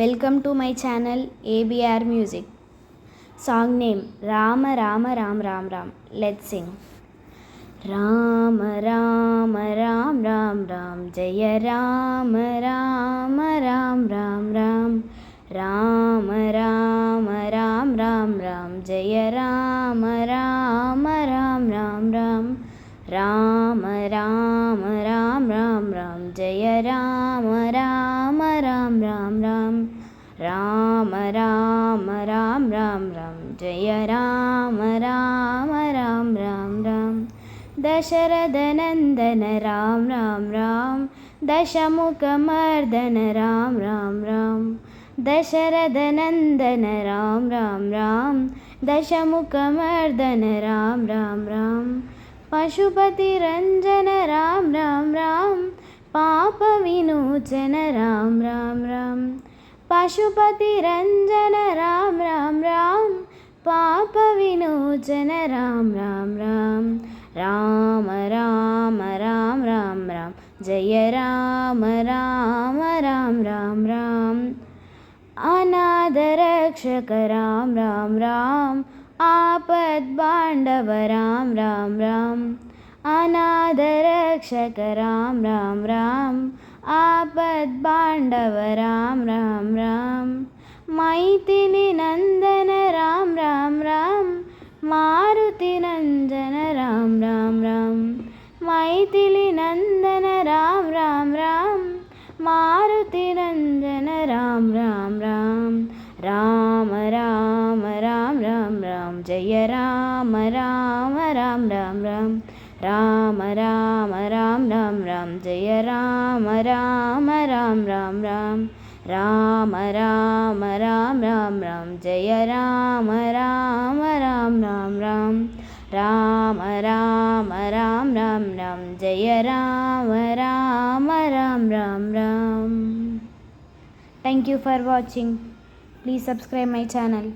Welcome to my channel ABR Music. Song name Rama Rama Ram Ram Ram. Let's sing. Rama Rama Ram Ram Ram Jaya Rama Rama Ram Ram Ram Rama Rama Ram Ram Ram Jaya Rama Rama Ram Ram Ram Rama Rama Ram Ram Ram Jaya Rama Rama Ram Ram Ram Rama Rama Ram Ram Ram Jaya Rama Rama Ram Ram Ram Dasharatha Nandana Ram Ram Ram Dashamukha Mardana Ram Ram Ram Dasharatha Nandana Ram Ram Ram Dashamukha Mardana Ram Ram Ram Pashupati Ranjana Ram Ram Ram Papa Vinochana Ram Ram Ram Pashupati Ranjana Ram Ram Ram Papa Vinochana Ram Ram Ram Rama Rama Ram Ram Ram Jaya Rama Rama Ram Ram Ram Anadharakshaka Ram Ram Ram Apad Bandava Ram Ram Ram Anadharakshaka Ram Ram Ram Apad Bandava Ram Ram Ram Maithili Nandana Ram Ram Ram Maruti Nanjana Ram Ram Ram Maithili Nandana Ram Ram Ram Maruti Nanjana Ram Ram Ram Rama Rama Ram Ram Ram Jaya Rama Rama Ram Ram Ram Rama Rama Ram Ram Ram Jaya Rama Rama Ram Ram Ram Rama Rama Ram Ram Ram Jaya Rama Rama Ram Ram Ram Rama Rama Ram Ram Ram Jaya Rama Rama Ram Ram Ram. Thank you for watching. Please subscribe my channel.